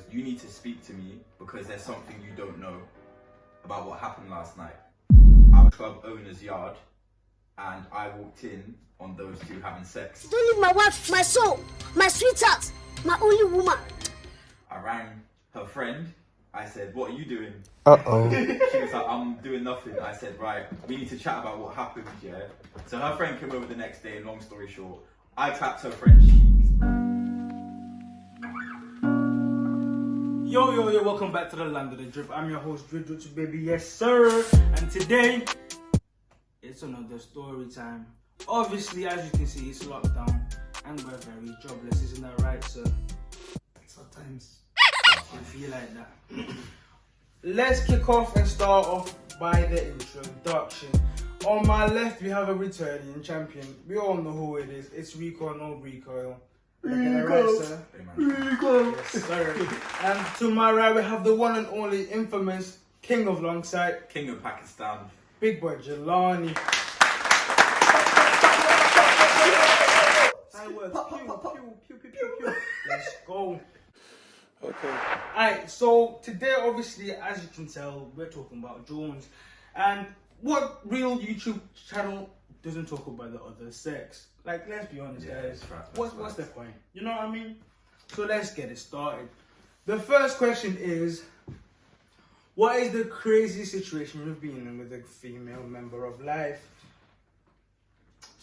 goes, "You need to speak to me because there's something you don't know about what happened last night." I was club owner's yard and I walked in on those two having sex. Don't leave my wife, my soul, my sweetheart, my only woman. I rang her friend. I said, "What are you doing?" Uh-oh. She was like, "I'm doing nothing." I said, "Right, we need to chat about what happened, yeah?" So her friend came over the next day, and long story short, I clapped her friend's cheeks. Yo, welcome back to the Land of the Drip. I'm your host, Drip, baby, yes sir. And today, it's another story time. Obviously, as you can see, it's lockdown and we're very jobless, isn't that right, sir? Sometimes I feel like that. Let's kick off and start off by the introduction. On my left, we have a returning champion. We all know who it is. It's Rico and Rico. Rico. Sir? Rico. Yes, sir. And to my right, we have the one and only infamous King of Longside, King of Pakistan, Big Boy Jillani. Pew. Let's go. Okay. Alright, so today, obviously, as you can tell, we're talking about drones. And what real YouTube channel doesn't talk about the other sex? Like, let's be honest, guys. What's the point? You know what I mean? So let's get it started. The first question is, what is the crazy situation you've been in with a female member of life?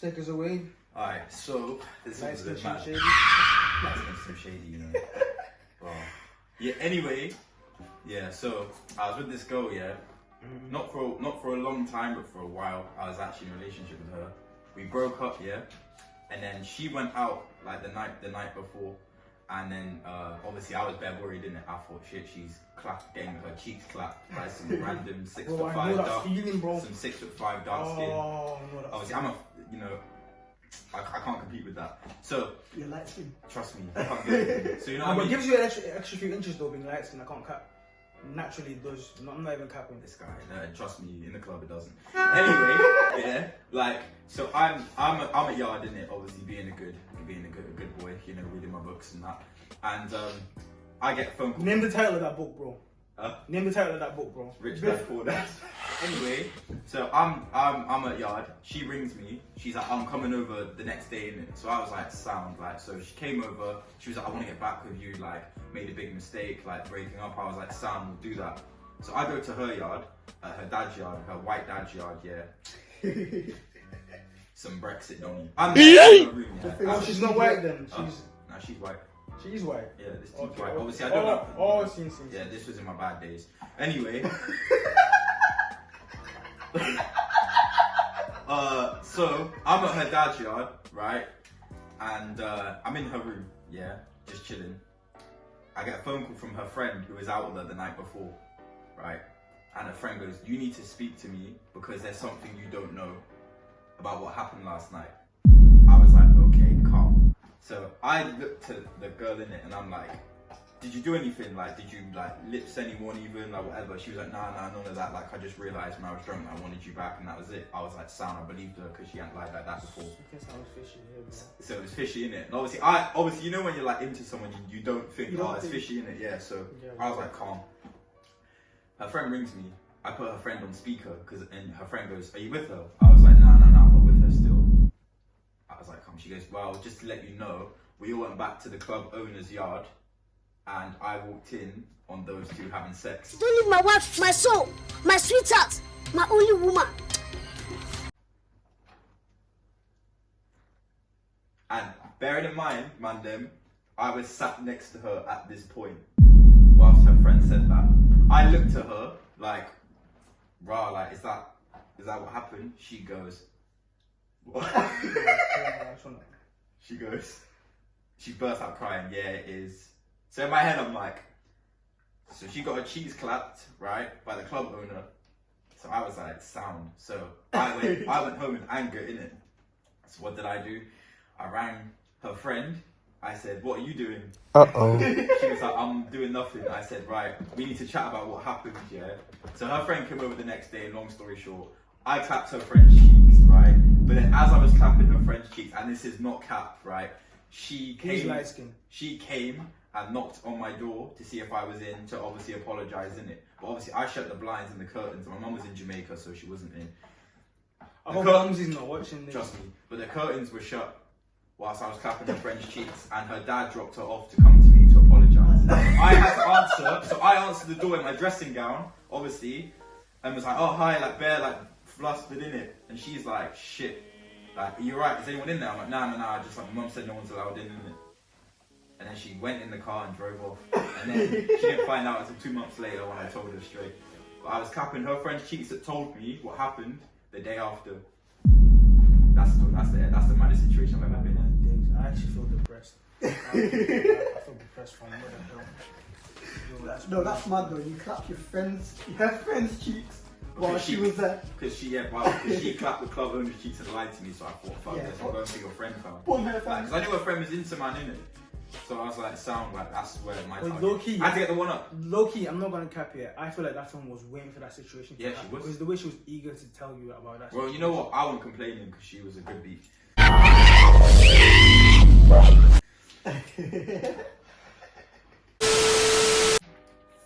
Take us away. Alright, so this Lights is a bit get mad. shady. That's some shady, you know. Well, yeah. Anyway, yeah. So I was with this girl, yeah. Not for a long time, but for a while. I was actually in a relationship with her. We broke up, yeah. And then she went out like the night before, and then obviously I was bare worried, innit? I thought, shit, she's getting her cheeks clapped by some random 6'5" dark, some 6'5" dark skin. No, Obviously, I can't compete with that. So you're light skin. trust me, I can't do it. So you know what I But mean? it gives you an extra few inches though being light skin. I can't cap. Naturally it does. I'm not even capping. This guy, trust me, in the club it doesn't. Anyway, yeah, like so I'm a yard in it, obviously being a good boy, you know, reading my books and that. And I get a phone call. Name the title of that book, bro. Name the title of that book, bro. Rich Dad Poor Dad. Anyway, so I'm at yard. She rings me. She's like, "I'm coming over the next day," innit? So I was like, "Sound," like. So she came over. She was like, "I want to get back with you. Like, made a big mistake, like breaking up." I was like, "Sound, we'll do that." So I go to her yard, her dad's yard, her white dad's yard. Yeah. Some Brexit donny. I'm in her room. Yeah. Oh, she's not white then. No, she's white. She's white. Yeah, this team's Okay. white. Obviously, I don't know. Oh, seen. Yeah, this was in my bad days. Anyway. So I'm at her dad's yard, right? And I'm in her room, yeah, just chilling. I get a phone call from her friend who was out with her the night before, right? And her friend goes, "You need to speak to me because there's something you don't know about what happened last night." I was like, "Okay, calm." So I looked at the girl in it and I'm like, "Did you do anything? Like, did you like lips anyone even, like whatever?" She was like, "Nah, none of that. Like, I just realized when I was drunk I wanted you back and that was it." I was like, "Sound." I believed her because she hadn't lied like that before. I guess I was fishy here, bro. So it was fishy, innit? And obviously, you know when you're like into someone, you don't think, You don't it's think- fishy, innit? Yeah. So Yeah, I was like, calm. Her friend rings me. I put her friend on speaker and her friend goes, "Are you with her?" I was like, "No, I'm not with her still." I was like, "Come." She goes, "Well, just to let you know, we all went back to the club owner's yard, and I walked in on those two having sex." Don't leave my wife, my soul, my sweetheart, my only woman. And bearing in mind, man, I was sat next to her at this point whilst her friend said that. I looked at her like, "Rah, like, is that what happened?" She goes, "What?" She burst out crying. "Yeah, it is." So in my head, I'm like, so she got her cheeks clapped, right, by the club owner. So I was like, "Sound." So I went home in anger, innit? So what did I do? I rang her friend. I said, "What are you doing?" Uh-oh. She was like, "I'm doing nothing." I said, "Right, we need to chat about what happened, yeah?" So her friend came over the next day, and long story short, I clapped her friend's cheeks, right? But then as I was clapping her friend's cheeks, and this is not cap, right? She came and knocked on my door to see if I was in, to obviously apologise, innit? But obviously I shut the blinds and the curtains. My mum was in Jamaica, so she wasn't in. I hope Mumsy's not watching this. Trust me. But the curtains were shut whilst I was clapping her friend's cheeks, and her dad dropped her off to come to me to apologise. I had to answer, so I answered the door in my dressing gown, obviously, and was like, oh hi, like bare, like flustered in it. And she's like, shit, like, are you right? Is anyone in there? I'm like, nah, just like, my mum said no one's allowed in it. And then she went in the car and drove off. And then she didn't find out until 2 months later when I told her straight. But I was clapping her friend's cheeks that told me what happened the day after. That's the maddest situation I've ever been in. I actually feel depressed. I feel depressed from what the hell. No, that's mad though. You clapped your friend's cheeks while she was there. Because she clapped the club owner's cheeks and lied to me, so I thought, fuck this, I'm going to your friend, fam. Because I knew her friend was into man, innit? So I was like, sound like that's where my target. Low-key, I had to get the one up. Low-key, I'm not going to cap it. I feel like that film was waiting for that situation to happen. She was. Because the way she was eager to tell you about that. Well, you know what? I wasn't complaining because she was a good beat.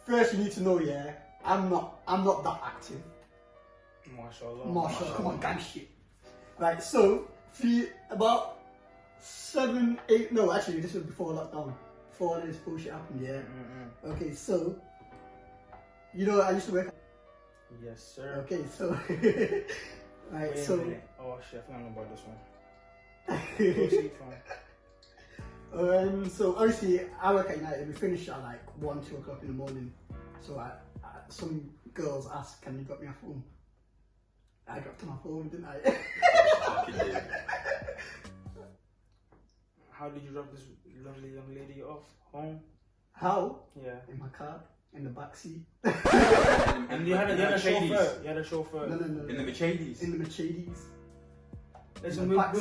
First, you need to know, yeah, I'm not that active. Mashallah. Come on, gang shit. Right, so about 7, 8. No, actually, this was before lockdown. Before this bullshit happened, yeah. Okay, so you know, I used to work. Yes, sir. Okay, so right, Wait so. a minute. Oh shit, I forgot about this one. So obviously I work at United. We finish at like 1, 2 o'clock in the morning. So some girls asked, "Can you drop me off home?" I dropped them off home, didn't I? How did you drop this lovely young lady off home? How? Yeah. In my car, in the back seat. And you had a chauffeur. You had a chauffeur. No. In the Mercedes. In the Mercedes. Listen, we've got.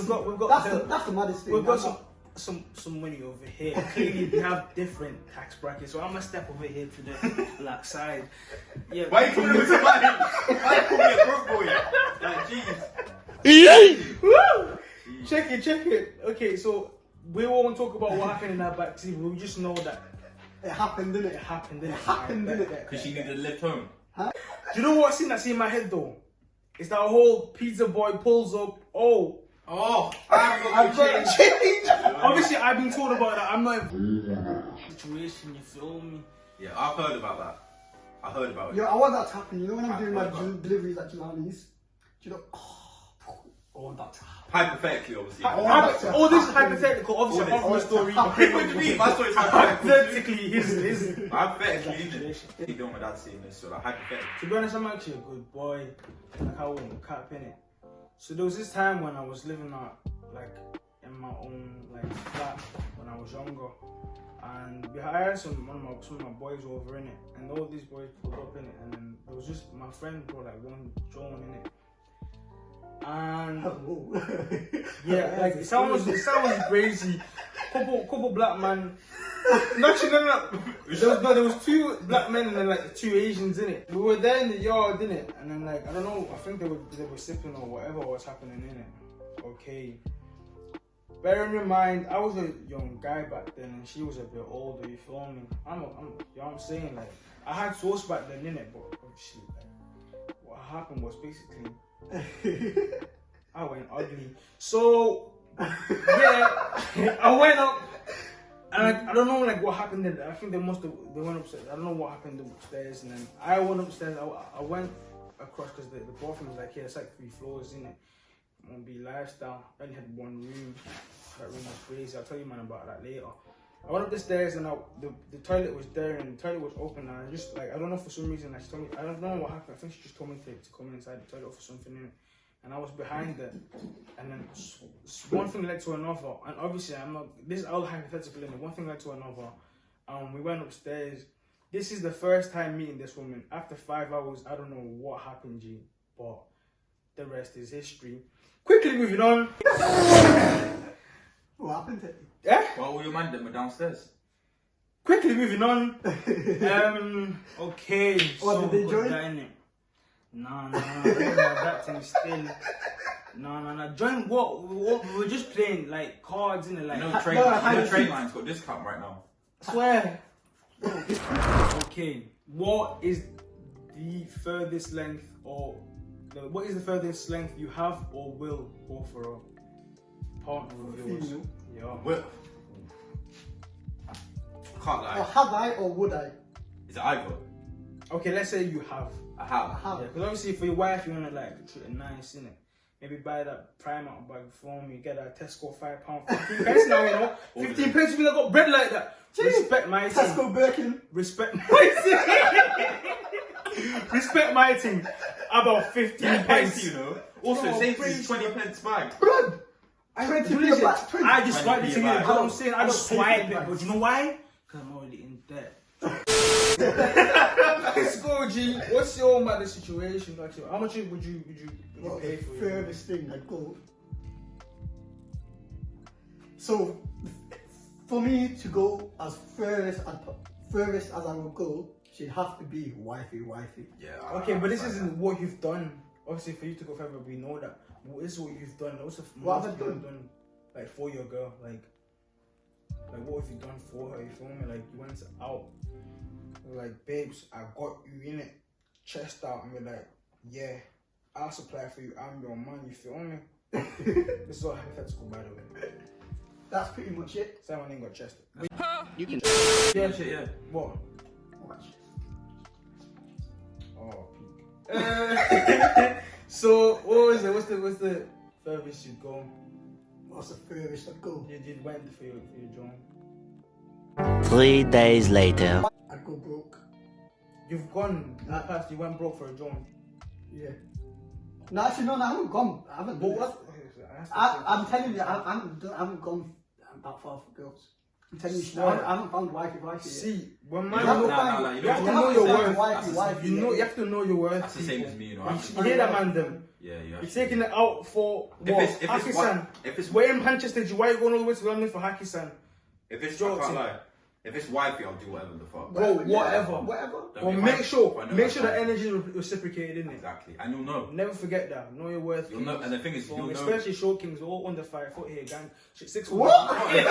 That's the maddest thing. We've got some money over here. Clearly, we have different tax brackets, so I'm gonna step over here to the black side. Yeah. Why are you calling me to money? Why are you calling me a broke boy? Like, jeez. Woo! Check it. Okay, so we won't talk about what happened in that backseat. We just know that it happened, didn't it? It happened, didn't it? Because she needed a lift home. Huh? Do you know what scene that's in my head though? It's that whole pizza boy pulls up. I've got to change. Obviously, I've been told about that. I'm not in situation. You feel me? Yeah, I've heard about that. I heard about it. Yo, I want that to happen. You know when I'm doing my deliveries at Jillani's? Do you know? I want that to happen. Hypothetically, obviously. All this is hypothetical. Obviously, apart from the story. What do you mean? My story's hypothetical. Hypothetically, his Hypothetically, isn't it? You don't want my dad seeing this, so like hypothetically. To be honest, I'm actually a good boy. Like I won't cap in it. So there was this time when I was living out like in my own like flat when I was younger, and I had some of my boys over in it, and all these boys pulled up in it, and then there was just my friend brought like one John in it. And yeah, like it sounds crazy. Couple black man. No. There was 2 black men and then like 2 Asians in it. We were there in the yard, in it, and then like I don't know. I think they were sipping or whatever was happening in it. Okay. Bearing in mind, I was a young guy back then, and she was a bit older. You feel me? You know what I'm saying? Like I had sauce back then in it, but obviously, like, what happened was basically. I went ugly. So yeah, I went up, and I don't know like what happened then. I think they went upstairs. I don't know what happened upstairs, and then I went upstairs. I went across because the bathroom was like, yeah, it's like 3 floors in it. It won't be lifestyle. I only had 1 room. That room was crazy. I'll tell you man about that later. I went up the stairs and the toilet was there and the toilet was open, and I just like I don't know for some reason she told me, I don't know what happened. I think she just told me to come inside the toilet for something in it, and I was behind it, and then one thing led to another, and obviously this is all hypothetical, and one thing led to another. We went upstairs. This is the first time meeting this woman. After 5 hours, I don't know what happened, G, but the rest is history. Quickly moving on. What happened to you? Yeah? Well, all your man were downstairs. Quickly moving on. Okay. What, did they join? No, that thing still. No. Join what? We were just playing like cards in it, like. Train lines got discount right now. I swear. Okay, what is the furthest length what is the furthest length you have or will go for a partner with yours? Yeah. Well, I can't lie. Or have I or would I? Is it either? Okay, let's say you have. I have. Have. Yeah, because obviously for your wife you wanna like treat her nice, innit? Maybe buy that Primark bag for me, get that Tesco £5, 15 pence now, you know? 15 pence, you got bread like that. Respect my team. Tesco Birkin. Respect my team. Respect my team. About 15 pence. You know. Also, Oh, same please, as 20 pence bag. Blood. I 20 listen, p back, 20. I just swipe it to you. You know back. what I'm saying? I don't I'll swipe take it it, back. but you know why? Because I'm already in debt. Let's go, G. What's your mother situation? Like, how much would you What pay the for it? furthest thing I'd go? So, for me to go as furthest as I would go, she'd have to be wifey. Yeah. Okay, but this isn't what you've done. Obviously, for you to go further, we know that. But this is what you've done. Also, What have I done? Like for your girl, like what have you done for her? You feel me? Like you went out, you're like, babes, I got you in it, chest out, and we're like, yeah, I'll supply for you. I'm your man. You feel me? This is all hypothetical, by the way. That's pretty much it. Simon ain't got chested. You can. Yeah, Shit, yeah. What? Watch. Oh, peak. So what was it? What's the furthest you go? What's the furthest I'd go? You went for your joint. 3 days later. I'd go broke. You've gone in the past. You went broke for a joint. Yeah. No, actually, no, I haven't gone. I haven't done But it. I'm telling you, I haven't gone that far for girls. I'm telling you, I haven't found wifey yet. See, when You man, don't- you you have don't- to know your find worth. wifey, You have to know your worth. That's the same as me, you know. You hear that, man? Them. Yeah, yeah. You're taking it out for what? If Haki-san. it's We're in Manchester. Why are you going all the way to London for Haki-san? if it's I Joking. can't lie. If it's wifey, I'll do whatever the fuck. Bro, Yeah, whatever. Whatever. Don't Well, get make mad. sure I know that that's right. energy is reciprocated, innit? Exactly, and you'll know. Never forget that. Know your worth. You'll know, and the thing is, you'll know. Especially short kings, all under 5 foot here, gang. Shit, 6 foot. What? Hey,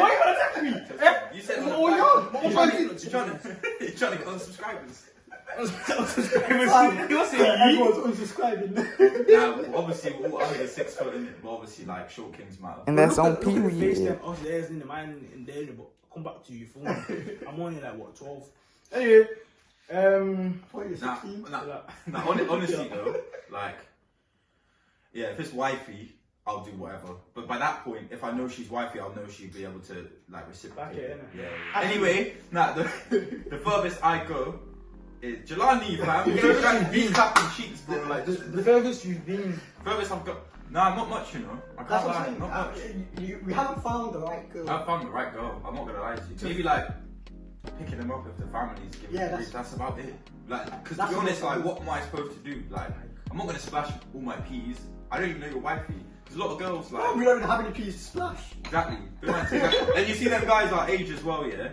why you gonna attack me? You said Oh, yeah. You're trying to get on subscribers. You're saying Everyone's unsubscribing. Now, obviously, we're all under 6 foot, but obviously, like short kings matter. And that's on Look at the face period. them. Oh, there's in the man in there, but I'll come back to you. For I'm only like what 12. Anyway, What, you're 16? Honestly though, like, yeah, if it's wifey, I'll do whatever. But by that point, if I know she's wifey, I'll know she'll be able to like reciprocate. Back it, innit? Yeah. Anyway, the furthest I go is Jillani, fam. You know, trying to be clapping cheeks, bro. Like, the furthest you've been. furthest I've got. Nah, not much, you know. I That's can't what lie, I'm not much. saying. We haven't found the right girl. I found the right girl. I'm not gonna lie to you. Maybe like picking them up if the family's giving Yeah, grief. That's about it. Like, because to That's be honest, what- like, what am I supposed to do? Like, I'm not gonna splash all my peas. I don't even know your wifey. There's a lot of girls like. Oh, we don't even have any peas to splash. Exactly. And you see them guys our age as well, yeah.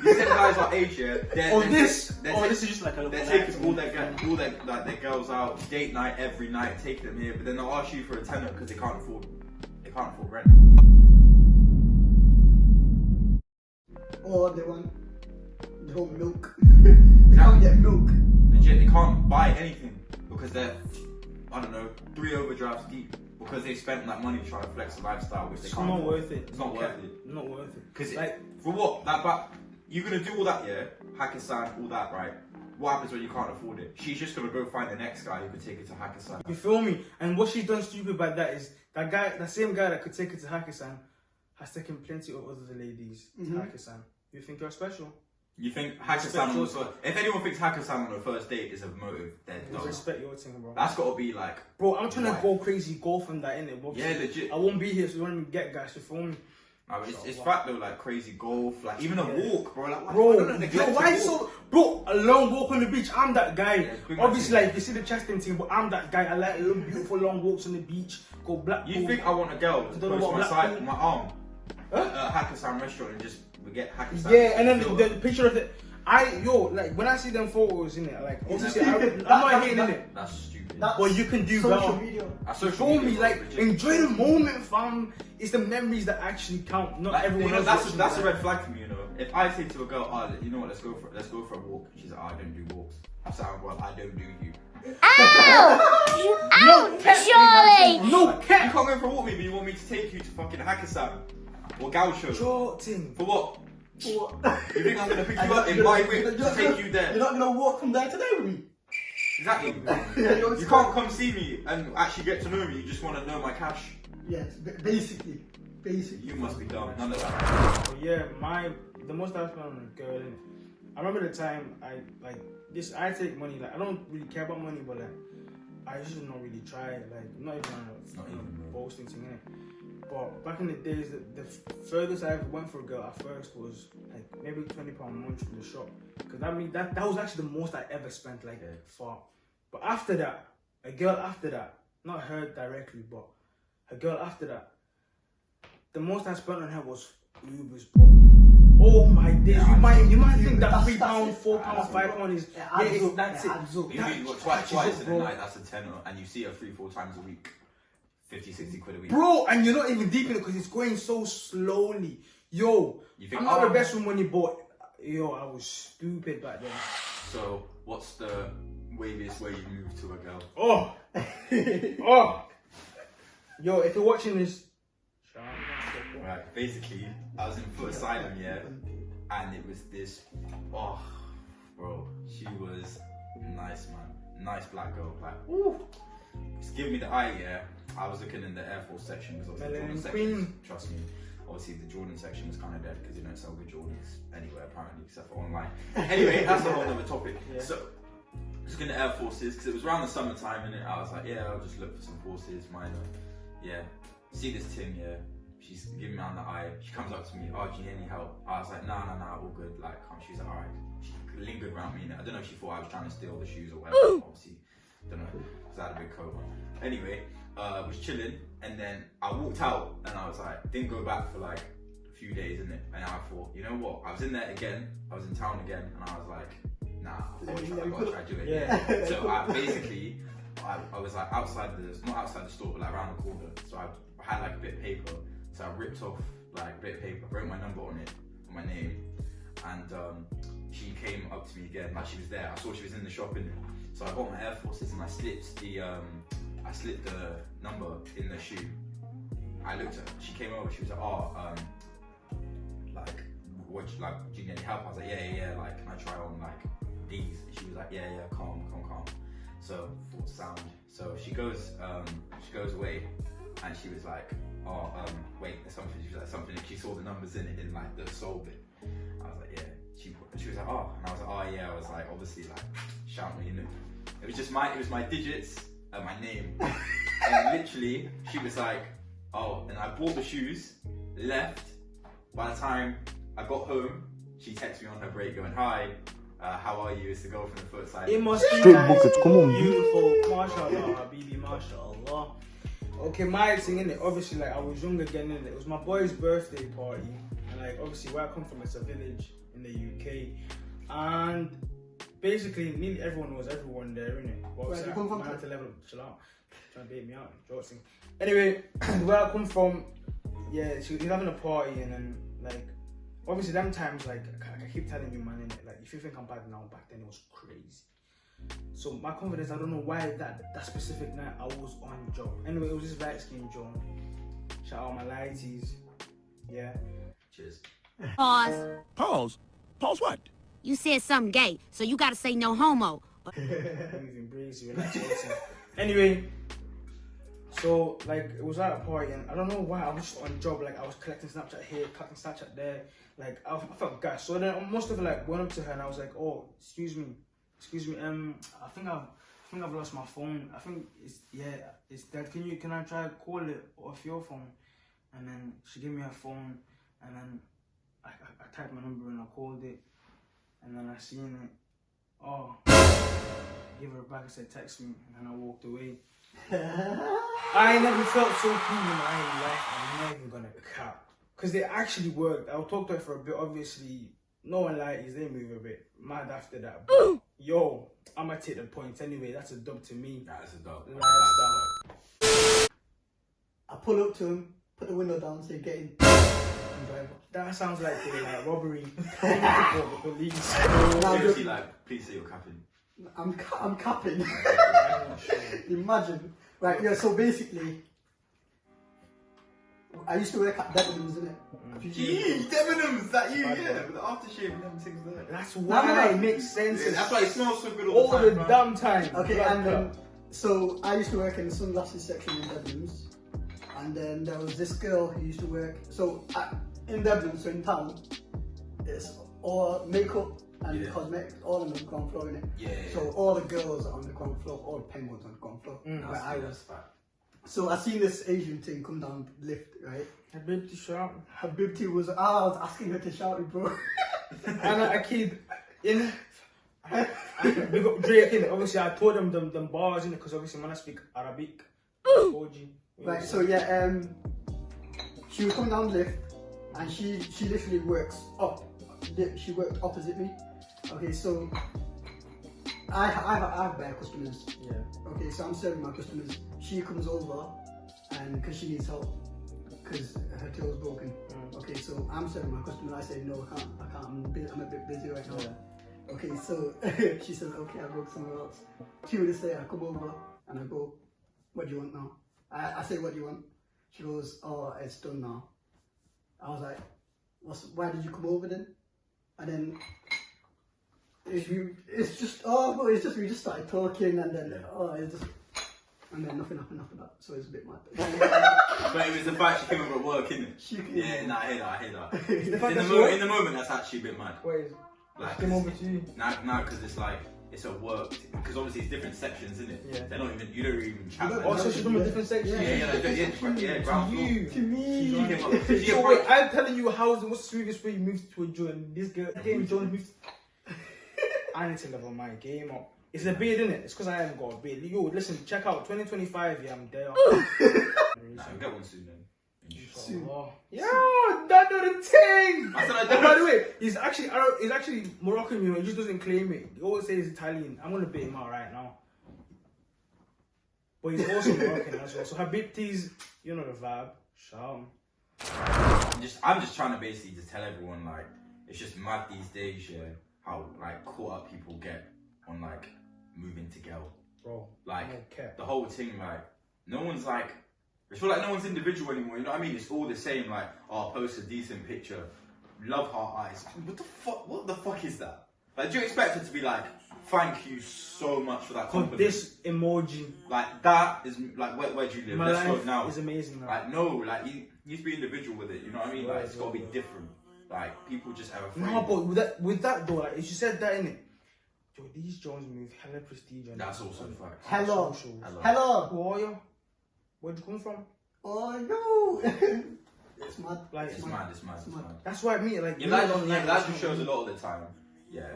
You see them guys our age, yeah. This is just like a They're taking all their girls out, date night every night, taking them here, but then they'll ask you for a tenner because they can't afford rent. Or they want milk. They can't get milk. Legit, they can't buy anything because they're, I don't know, 3 overdrafts deep because they spent that money trying to flex a lifestyle which they It's can't. not afford. worth it. It's not worth it. Not worth it. Because Like, for what? You're gonna do all that, yeah? Hakkasan, all that, right? What happens when you can't afford it? She's just gonna go find the next guy who could take it to Hakkasan. you feel me? And what she's done stupid by that is that same guy that could take it to Haki-san has taken plenty of other ladies to Haki-san. You think you're special? You think Hakkasan on the first? If anyone thinks Hakkasan on the first date is a motive, they're dumb. Respect your thing, bro. That's gotta be like, Bro, I'm trying to Right. go crazy golf and that, innit? But yeah, legit. I won't be here, so you want me to get guys, you feel me? It's fact though, like crazy golf, like even a walk, bro. Like, Bro, I don't neglect to why walk. so? Bro, a long walk on the beach. I'm that guy. bring Obviously, my like you see the chesting thing, but I'm that guy. I like little beautiful long walks on the beach. Go black. You think I want a girl to Don't know post what my black side, people- my arm Huh? at a Hakkasan restaurant and just we get Hakkasan? Yeah, and then filter? the picture of it. like when I see them photos in it, like obviously I'm not hating in it. That's stupid. But you can do social better. media. That's You social feel media, me? bro, Like legit. enjoy the moment, fam. It's the memories that actually count, not Like, everyone you know, else. that's a red flag to me, you know. If I say to a girl, oh, you know what, let's go for a walk. She's like, oh, I don't do walks. I say, well, I don't do you. Ow, Charlie. No You cap. can't go for a walk with me, but you want me to take you to fucking Hakkasan or Gaucho. Jorting. For what? What? You think I'm gonna pick And you up in my whip to take you You're there? not gonna walk from there to there with me. Exactly. You can't come see me and actually get to know me. You just want to know my cash. Yes, basically. You must be dumb. None of that. But yeah, the most I spent on a girl. I remember the time I take money. Like I don't really care about money, but like I usually not really try. Like not even boasting thing in it. But back in the days, the furthest I ever went for a girl at first was like maybe £20 a month from the shop. Because that was actually the most I ever spent like far. But after that, a girl after that, not her directly, but a girl after that, the most I spent on her was Ubers, bro. Oh my days! Yeah, you might think that £3, £4, that's £5 is that's it. You do twice in a night, that's a tenner, and you see her 3-4 times a week. 50-60 quid a week. Bro, and you're not even deep in it because it's going so slowly. Yo, You think, I'm not oh, the best with money, but yo, I was stupid back then. So, what's the waviest way you moved to a girl? Oh, oh, yo, if you're watching this, Right, basically, I was in Foot Asylum, yeah, and it was this, bro, she was nice, man. Nice black girl, like, ooh. Just give me the eye, yeah. I was looking in the Air Force section because obviously the Jordan section, trust me, obviously the Jordan section was kind of dead because you don't sell good Jordans anywhere apparently except for online. Anyway, that's a whole other topic. Yeah. So, just looking at Air Forces because it was around the summertime and I was like, yeah, I'll just look for some forces, minor. Yeah, see this thing, yeah. She's giving me on the eye. She comes up to me, oh, do you need any help? I was like, nah, all good. Like, she was like, alright. She lingered around me. I don't know if she thought I was trying to steal the shoes or whatever. Obviously, don't know, because I had a big coat on. Anyway, was chilling, and then I walked out, and I was like, didn't go back for like a few days, innit? And I thought, you know what? I was in there again. I was in town again, and I was like, nah, I gotta try to do it. Yeah. So I basically, I was like outside not outside the store, but like around the corner. So I had like a bit of paper. So I ripped off like a bit of paper, wrote my number on it, or my name, and she came up to me again, like she was there. I saw she was in the shop, innit? So I got my Air Forces and I slipped the number in the shoe. I looked at her, she came over, she was like, do you need any help? I was like, yeah, like, can I try on like these? And she was like, yeah, calm. So, thought sound. So she goes away and she was like, wait, there's something. She was like, something, she saw the numbers in it, in like the sole bit. I was like, yeah. She was like, oh, and I was like, oh yeah. I was like, obviously, like, shout me, you know. It was my digits and my name. And literally, she was like, oh, and I bought the shoes, left. By the time I got home, she texted me on her break going, hi, how are you? It's the girl from the Foot side. It must be Straight nice. buckets, come on. Beautiful, mashallah, Habibi, mashallah. Okay, my thing in it, obviously, like I was young again in it. It was my boy's birthday party, and like obviously where I come from, it's a village in the UK, and basically nearly everyone knows everyone there, innit? Where do you come from? Man to level, chill out, trying to bait me out, joking. Anyway, where I come from, yeah, she was having a party, and then like obviously them times, like I keep telling you, man, innit? Like if you think I'm bad now, back then it was crazy. So my confidence, I don't know why that specific night I was on job. Anyway, it was this light skin John. Shout out my lighties. Yeah. Cheers. Pause. Pause? Pause what? You said something gay, so you gotta say no homo. I'm even breezy, relaxing. Anyway, so like it was at a party and I don't know why I was just on job. Like I was collecting Snapchat here, collecting Snapchat there. Like I felt gas. So then I must have like went up to her and I was like, oh, excuse me, I think I've lost my phone. I think it's dead. Can I try to call it off your phone? And then she gave me her phone, and then I typed my number and I called it, and then I seen it. Oh, I gave her back. I said text me, and then I walked away. I never felt so cool in my life. I'm not even gonna cap, because they actually worked. I'll talk to her for a bit. Obviously, no one likes, they move a bit mad after that. But, yo, I'ma take the points anyway. That's a dub to me. That's a dub. Lifestyle. I pull up to him, put the window down, say get in, and drive off. That sounds like a robbery. For the police. Seriously, like, please say you're capping. I'm capping. I'm not sure. Imagine. Right, yeah, so basically, I used to work at Debenhams, innit? Gee, Debenhams, that you, yeah, with the aftershave and them things there. That's why it makes sense. Yeah, that's why it smells so good all all the time, the man. damn time. Okay, and then, so I used to work in the sunglasses section in Debenhams, and then there was this girl who used to work, so in Debenhams, so in town, it's all makeup and cosmetics, all on the ground floor, innit? Yeah. So all the girls are on the ground floor, all the penguins on the ground floor, where I was. So I seen this Asian thing come down the lift, right? Habibti shout. Habibti was, I was asking her to shout it, bro. And a kid, in we got Drake in it. Obviously, I told them them bars in it because obviously when I speak Arabic, 4G. Right, so yeah, she was coming down the lift, and she literally works up. She worked opposite me. Okay, so I have bare customers. Yeah. Okay, so I'm serving my customers. She comes over, and because she needs help, because her tail's broken. Okay, so I'm serving my customer. I say no, I can't. I'm a bit busy right now. Yeah. Okay, so she says, okay, I'll go somewhere else. 2 minutes later, I come over and I go, what do you want now? I say, what do you want? She goes, oh, it's done now. I was like, why did you come over then? And then it's just we just started talking, and then and then nothing happened after that. So it's a bit mad. But it was the fact she came over at work, innit? Yeah, nah, I hear that. In the moment, that's actually a bit mad. Wait, Like, came over to you. Now, because it's like, it's a work, because obviously it's different sections, isn't it? Yeah. They're not even, you don't even chat. Oh, so she's from a different section? Yeah, ground floor. You. To me. So wait, I'm telling you what's the sweetest way you moved to a joint? This girl, Jones moved. I need to level my game up. It's a beard, innit? It's because I haven't got a beard. Yo, listen, check out 2025. Yeah, I'm there. Nah, I'll get one soon then. Soon. Yo, that do the thing. I said I And don't. by the way, he's actually Moroccan. You know, he just doesn't claim it. He always says he's Italian. I'm gonna bait him out right now. But he's also Moroccan as well. So Habibti's, you know the vibe. Shout him. I'm just trying to basically just tell everyone, like, it's just mad these days, yeah, how like caught up people get on like moving to girl. Bro, Like I don't care. the whole thing, like no one's like, I feel like no one's individual anymore. You know what I mean? It's all the same. Like, oh, post a decent picture, love heart eyes. What the fuck? What the fuck is that? Like, do you expect it to be like, thank you so much for that compliment? This emoji, Like that is like where do you live? my Let's go life now. is amazing now. Like no, like you need to be individual with it. You know what I mean? Like it's got to be different. Like people just have a No, but with that though, like, if you said that, innit? Yo, these Jones move hella prestige. On That's also a fact. Hello. Socials. Hello. Who are you? Where'd you come from? Oh no. It's mad. Like, It's mad. It's mad. It's mad. that's why I mean, like, Yeah, you that don't like just this shows a shit. lot of the time. Yeah,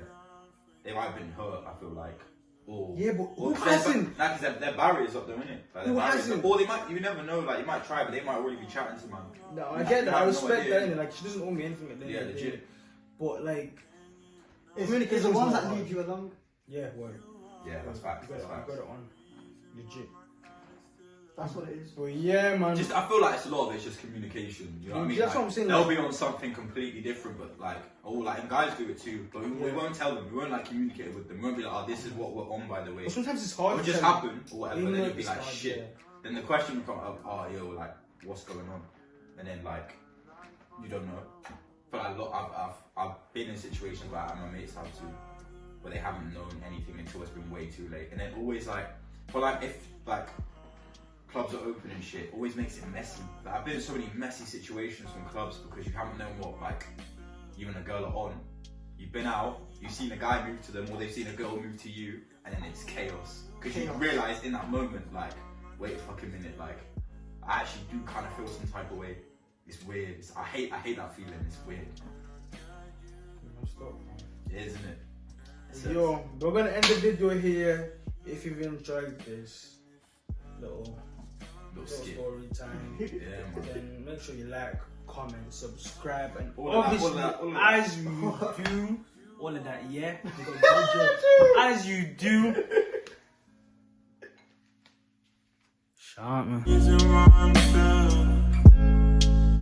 they might have been hurt. I feel like. Or, Yeah, but who or hasn't? Like, their barriers up there, innit? Like, Who their barriers hasn't? Up. Or they might. You never know. Like you might try, but they might already be chatting to man. No, I You get that. I have no respect idea. that, innit? Like, she doesn't owe me anything at the end Yeah, of the day. legit. But, like, It's communication the is ones not that hard. lead you along. Yeah, word. Yeah, that's facts. You That's got facts. it on. Legit. That's what it is. But yeah, man. Just, I feel like it's a lot of it's just communication. You know what I mean? That's Like, what I'm saying, They'll like- be on something completely different, but like, and guys do it too. But we won't tell them. We won't like communicate with them. We won't be like, oh, this is what we're on, by the way. But sometimes it's hard. It'll to just tell. happen or whatever. Even Then though you'll be it's like, hard, shit. yeah. Then the question will come up, oh, yo, like, what's going on? And then like, you don't know. But I've been in situations where my mates have too, where they haven't known anything until it's been way too late. And then always like, but like if like clubs are open and shit, always makes it messy. Like I've been in so many messy situations from clubs because you haven't known what like you and a girl are on. You've been out, you've seen a guy move to them, or they've seen a girl move to you, and then it's chaos. Because you realise in that moment, like, wait a fucking minute, like, I actually do kind of feel some type of way. It's weird. I hate that feeling. It's weird. Isn't it? So, Yo, we're gonna end the video here. If you've enjoyed this little little skit. story time, Yeah, man. then make sure you like, comment, subscribe, and All of that, obviously, all of that. as you do, all of that, yeah. As you do. Shut up, man.